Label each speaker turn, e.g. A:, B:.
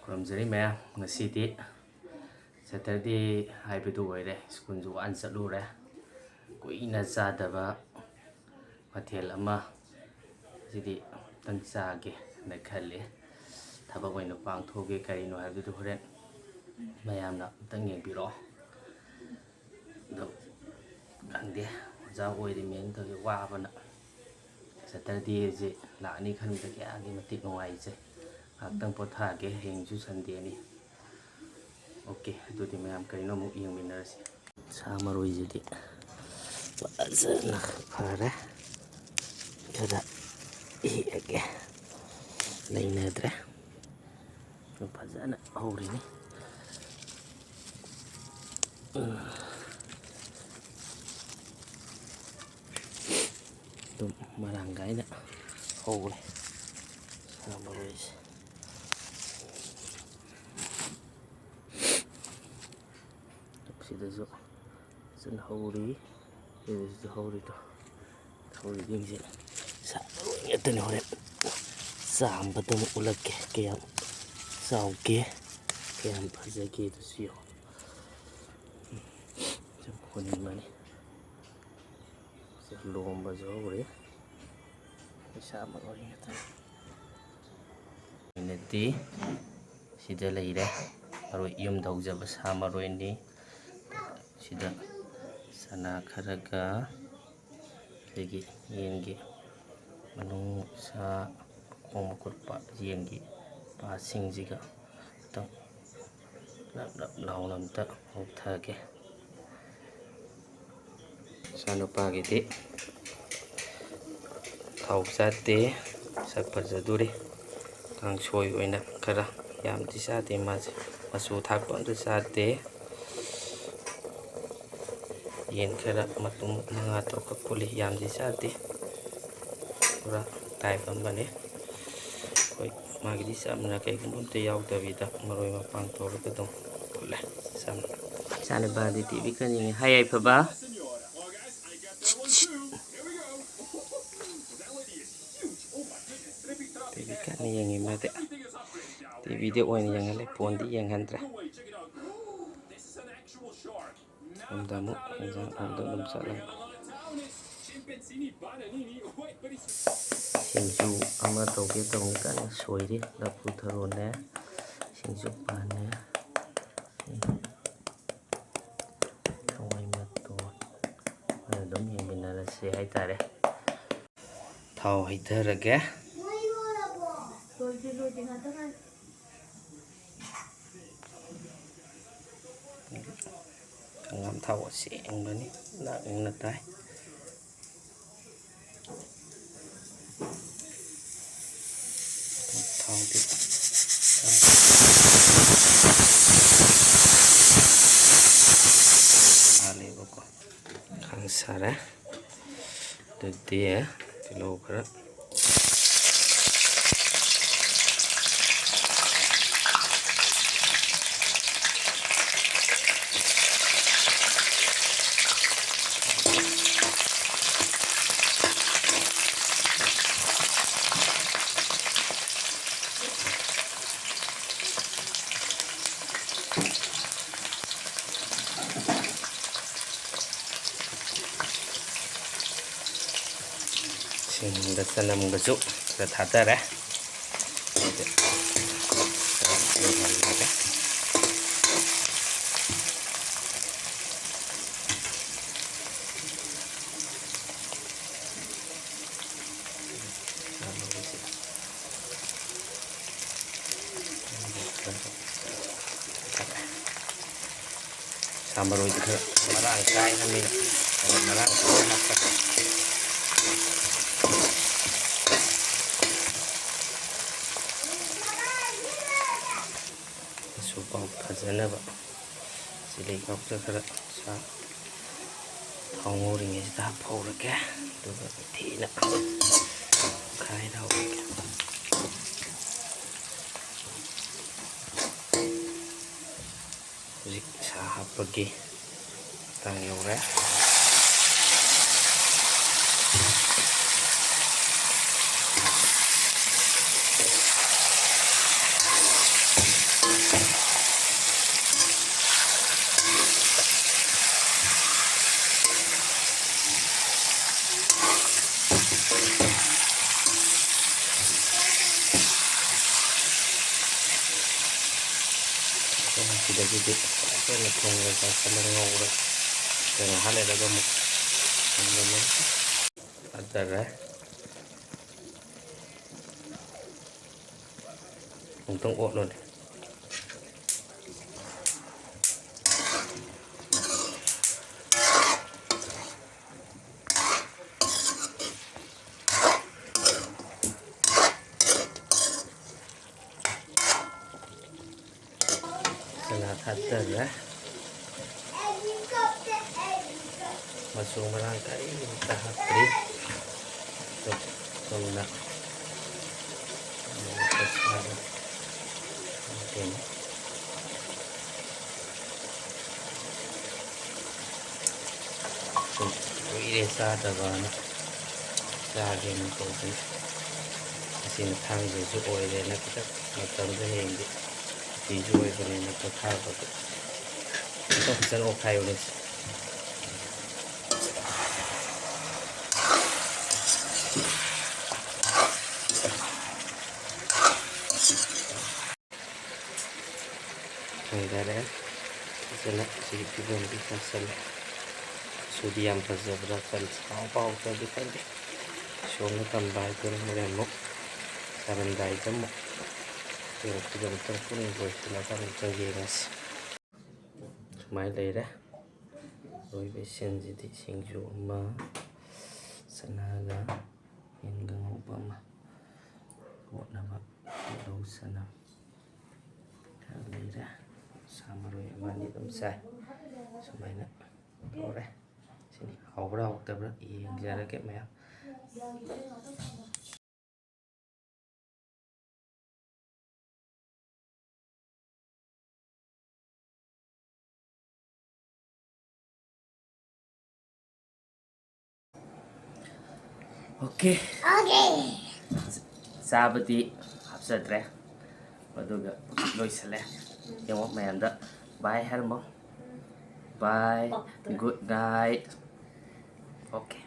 A: ꯈꯨꯔꯨꯝꯖꯔꯤ ꯃꯌꯥꯝ ꯉꯁꯤꯗꯤ ꯁꯦꯇꯔꯗꯦ ꯍꯥꯏꯕꯗꯨ ꯑꯣꯏꯔꯦ ꯁ꯭ꯀꯨꯜꯁꯨ ꯋꯥꯟ ꯆꯠꯂꯨꯔꯦ ꯀꯨꯏꯅ ꯆꯥꯗꯕ ꯃꯊꯦꯜ ꯑꯃ ꯁꯤꯗꯤ ꯑꯝꯇꯪ ꯆꯥꯒꯦꯅ ꯈꯜꯂꯤ ꯊꯕꯛ ꯑꯣꯏꯅ ꯄꯥꯡꯊꯣꯛꯒꯦ ꯀꯔꯤꯅꯣ ꯍꯥꯏꯕꯗꯨ ꯍꯣꯔꯦꯟ ꯃꯌꯥꯝꯅ ꯑꯝꯇꯪ ꯌꯦꯡꯕꯤꯔꯛꯑꯣ ꯑꯗꯣ ꯈꯪꯗꯦ ꯑꯣꯖꯥ ꯑꯣꯏꯔꯤꯃꯦꯅ ꯇꯧꯔꯤ ꯋꯥꯕꯅ ꯁꯦꯇꯔꯗꯦꯁꯦ ꯂꯥꯛꯑꯅꯤ ꯈꯟꯕꯗ ꯀꯌꯥꯒꯤ ꯃꯇꯤꯛ ꯅꯨꯡꯉꯥꯏꯖꯩ ꯉꯥꯛꯇꯪ ꯄꯣꯊꯥꯒꯦ ꯍꯌꯦꯡꯁꯨ ꯁꯟꯗꯦꯅꯤ ꯑꯣꯀꯦ ꯑꯗꯨꯗꯤ ꯃꯌꯥꯝ ꯀꯔꯤꯅꯣ ꯑꯃꯨꯛ ꯌꯦꯡꯃꯤꯟꯅꯔꯁꯤ ꯁꯥ ꯃꯔꯣꯏꯁꯤꯗꯤ ꯐꯖꯅ ꯐꯔꯦ ꯈꯔ ꯍꯦꯛꯑꯒꯦ ꯂꯩꯅꯗ꯭ꯔꯦ ꯐꯖꯅ ꯍꯧꯔꯤꯅꯤ ꯑꯗꯨꯝ ꯃꯔꯥꯡ ꯀꯥꯏꯅ ꯍꯧꯔꯦ ꯁꯥ ꯃꯔꯣꯏꯁꯦ ꯁꯤꯗꯁꯨ ꯐꯖꯅ ꯍꯧꯔꯤ ꯁꯤꯗꯁꯨ ꯍꯧꯔꯤꯗꯣ ꯍꯧꯔꯤꯁꯤꯡꯁꯦ ꯁꯥ ꯃꯔꯣꯏ ꯉꯥꯛꯇꯅꯤ ꯍꯣꯔꯦꯟ ꯆꯥꯝꯕꯗ ꯑꯃꯨꯛ ꯎꯠꯂꯛꯀꯦ ꯀꯌꯥꯝ ꯆꯥꯎꯒꯦ ꯀꯌꯥꯝ ꯐꯖꯒꯦ ꯑꯗꯨꯁꯨ ꯌꯦꯡꯉꯣ ꯁꯨꯝ ꯍꯨꯟꯕꯅꯤ ꯂꯣꯝꯕꯁꯨ ꯍꯧꯔꯤ ꯁꯥ ꯃꯔꯣꯏ ꯉꯥꯛꯇꯅꯤ ꯑꯩꯅꯗꯤ ꯁꯤꯗ ꯂꯩꯔꯦ ꯃꯔꯣꯏ ꯌꯨꯝꯗ ꯍꯧꯖꯕ ꯁꯥ ꯃꯔꯣꯏꯅꯤ ꯁꯤꯗ ꯆꯅꯥ ꯈꯔꯒ ꯑꯗꯒꯤ ꯌꯦꯟꯒꯤ ꯃꯅꯨꯡ ꯁꯥ ꯃꯈꯣꯡ ꯃꯈꯨꯠ ꯌꯦꯟꯒꯤ ꯄꯥꯠꯁꯤꯡꯁꯤꯒ ꯑꯝꯇꯪ ꯅꯞ ꯅꯞ ꯂꯥꯎꯅ ꯑꯝꯇ ꯉꯧꯊꯒꯦ ꯏꯆꯥꯅꯨꯄꯥꯒꯤꯗꯤ ꯊꯥꯎ ꯆꯥꯗꯦ ꯁꯛ ꯐꯖꯗꯣꯔꯤ ꯀꯥꯡꯁꯣꯏ ꯑꯣꯏꯅ ꯈꯔ ꯌꯥꯝꯗꯤ ꯆꯥꯗꯦ ꯃꯥꯁꯦ ꯃꯆꯨ ꯊꯥꯛꯄ ꯑꯝꯇ ꯆꯥꯗꯦ ꯌꯦꯟ ꯈꯔ ꯃꯇꯨꯝ 5 ꯇꯔꯨꯛꯈꯛ ꯐꯨꯠꯂꯤ ꯌꯥꯝꯗꯤ ꯆꯥꯗꯦ ꯄꯨꯔꯥ ꯇꯥꯏꯞ ꯑꯃꯅꯤ ꯑꯩꯈꯣꯏ ꯃꯥꯒꯤꯗꯤ ꯆꯝꯅ ꯀꯩꯒꯨꯝꯕ ꯑꯝꯇ ꯌꯥꯎꯗꯕꯤꯗ ꯃꯔꯣꯏ ꯃꯄꯥꯡ ꯇꯧꯔꯒ ꯑꯗꯨꯝ ꯐꯨꯠꯂꯦ ꯆꯝꯅ ꯏꯆꯥꯅꯨꯄꯥꯗꯤ ꯇꯤꯚꯤ ꯀꯟꯅ ꯌꯦꯡꯉꯤ ꯍꯥꯏ ꯌꯥꯏꯐꯕ ꯇꯤꯚꯤ ꯀꯟꯅ ꯌꯦꯡꯉꯤ ꯃꯥꯗꯤ ꯇꯤꯚꯤꯗꯤ ꯑꯣꯏꯅ ꯌꯦꯡꯍꯜꯂꯦ ꯐꯣꯟꯗꯤ ꯌꯦꯡꯍꯟꯗ꯭ꯔꯦ ꯁꯣꯝꯗ ꯑꯃꯨꯛ ꯏꯟꯖꯥꯡ ꯂꯣꯝꯗ ꯑꯗꯨꯝ ꯆꯠꯂꯒ ꯁꯤꯡꯖꯨ ꯑꯃ ꯇꯧꯒꯦ ꯇꯧꯅꯤ ꯀꯟꯅ ꯁꯣꯏꯔꯤ ꯂꯐꯨꯊꯔꯣꯅꯦ ꯁꯤꯡꯖꯨꯄꯥꯟꯅꯦ ꯍꯋꯥꯏꯃꯇꯣꯟ ꯑꯗꯨꯝ ꯌꯦꯡꯃꯤꯟꯅꯔꯁꯤ ꯍꯥꯏꯇꯥꯔꯦ ꯊꯥꯎ ꯍꯩꯊꯔꯒꯦ ꯍꯪꯒꯥꯝ ꯊꯥꯎ ꯑꯁꯦꯡꯕꯅꯤ ꯅꯪꯅ ꯇꯥꯏ ꯊꯥꯎꯗꯤ ꯍꯥꯜꯂꯦꯕꯀꯣ ꯈꯥꯡ ꯁꯥꯔꯦ ꯑꯗꯨꯗꯤ ꯇꯤꯜꯍꯧ ꯈꯔ ꯁꯤꯡꯗ ꯆꯅꯝꯒꯁꯨ ꯈꯔ ꯊꯥꯗꯔꯦ ꯁꯥ ꯃꯔꯣꯏꯗꯤ ꯈꯔ ꯃꯔꯥꯡ ꯀꯥꯏꯅ ꯃꯔꯥꯡ ꯀꯥꯏꯅ ꯍꯥꯞꯄ ꯄꯥꯎ ꯐꯖꯅꯕ ꯆꯤꯂꯤ ꯈꯥꯎꯗ ꯈꯔ ꯊꯥꯎ ꯉꯧꯔꯤꯉꯩꯁꯤꯗ ꯍꯥꯞꯍꯧꯔꯒꯦ ꯑꯗꯨꯒ ꯊꯤꯅ ꯈꯥꯏꯅ ꯍꯧꯔꯒꯦ ꯍꯧꯖꯤꯛ ꯁꯥ ꯍꯥꯞꯄꯒꯤ ꯃꯇꯥꯡ ꯌꯧꯔꯦ ꯁꯤꯗꯒꯤꯗꯤ ꯑꯩꯈꯣꯏꯅ ꯊꯣꯡꯉꯒ ꯀꯂꯔ ꯉꯧꯔ ꯀꯩꯅꯣ ꯍꯥꯜꯂꯦꯔꯒ ꯑꯃꯨꯛ ꯊꯣꯡꯒꯅꯤ ꯑꯗꯨꯒ ꯑꯃꯨꯛꯇꯪ ꯑꯣꯠꯂꯣꯅꯦ ꯆꯅꯥ ꯊꯥꯗꯔꯦ ꯃꯆꯨ ꯃꯔꯥꯡ ꯀꯔꯤꯝꯇ ꯍꯥꯞꯇ꯭ꯔꯤ ꯆꯨꯝꯅ kuire ꯆꯥꯗꯕꯅ ꯆꯥꯒꯦꯅ ꯇꯧꯕꯅꯤ ꯑꯁꯤꯅ ꯊꯥꯡꯖꯁꯨ ꯑꯣꯏꯔꯦꯅ ꯈꯤꯇꯪ ꯃꯇꯝꯗ ꯍꯌꯦꯡꯗꯤ ꯁꯤꯁꯨ ꯑꯣꯏꯕꯅꯤꯅ ꯄꯣꯊꯥꯕꯗ ꯈꯤꯇꯪ ꯐꯖꯅ ꯑꯣꯠꯈꯥꯏꯌꯨꯅꯦ ꯊꯥꯡꯊꯔꯦ ꯐꯖꯅ ꯁꯤꯒꯤ ꯐꯤꯕꯝꯗꯤ ꯆꯥꯁꯜꯂꯦ ꯁꯨꯗꯤ ꯌꯥꯝ ꯐꯖꯕ꯭ꯔꯥ ꯍꯥꯎꯕ ꯍꯥꯎꯇ꯭ꯔꯗꯤ ꯈꯪꯗꯦ ꯁꯣꯝꯅ ꯇꯝꯕ ꯍꯥꯏꯗꯨꯅ ꯍꯣꯔꯦꯟ ꯑꯃꯨꯛ ꯆꯥꯔꯝꯗꯥꯏꯗ ꯑꯃꯨꯛ ꯐꯤꯕꯝ ꯑꯃꯨꯛꯇꯪ ꯄꯨꯟꯅ ꯂꯣꯏꯁꯤꯜꯂꯒ ꯑꯃꯨꯛꯇꯪ ꯌꯦꯡꯉꯁꯤ ꯁꯨꯃꯥꯏꯅ ꯂꯩꯔꯦ ꯂꯣꯏꯕꯒꯤ ꯁꯤꯟꯁꯤꯗꯤ ꯁꯤꯡꯖꯨ ꯑꯃ ꯆꯅꯥꯒ ꯌꯦꯟꯒ ꯉꯧꯕ ꯑꯃ ꯀꯣꯠꯅꯕ ꯇꯤꯜꯍꯧ ꯆꯅꯝ ꯈꯔ ꯂꯩꯔꯦ ꯁꯥ ꯃꯔꯣꯏ ꯑꯃ ꯑꯅꯤ ꯑꯗꯨꯝ ꯆꯥꯏ ꯁꯨꯃꯥꯏꯅ ꯇꯧꯔꯦ ꯁꯤꯅꯤ ꯍꯥꯎꯕ꯭ꯔꯥ ꯍꯥꯎꯇꯕ꯭ꯔꯥ ꯌꯦꯡꯖꯔꯒꯦ ꯃꯌꯥꯝ ꯑꯣꯀꯦ ꯆꯥꯕꯗꯤ ꯍꯥꯞꯆꯗ꯭ꯔꯦ ꯑꯗꯨꯒ ꯂꯣꯏꯁꯤꯜꯂꯦ ꯌꯦꯡꯉꯣ ꯃꯌꯥꯝꯗ ꯕꯥꯏ ꯍꯥꯏꯔꯝꯃꯣ ꯕꯥꯏ ꯒꯨꯗ ꯅꯥꯏꯠ ꯑꯣꯀꯦ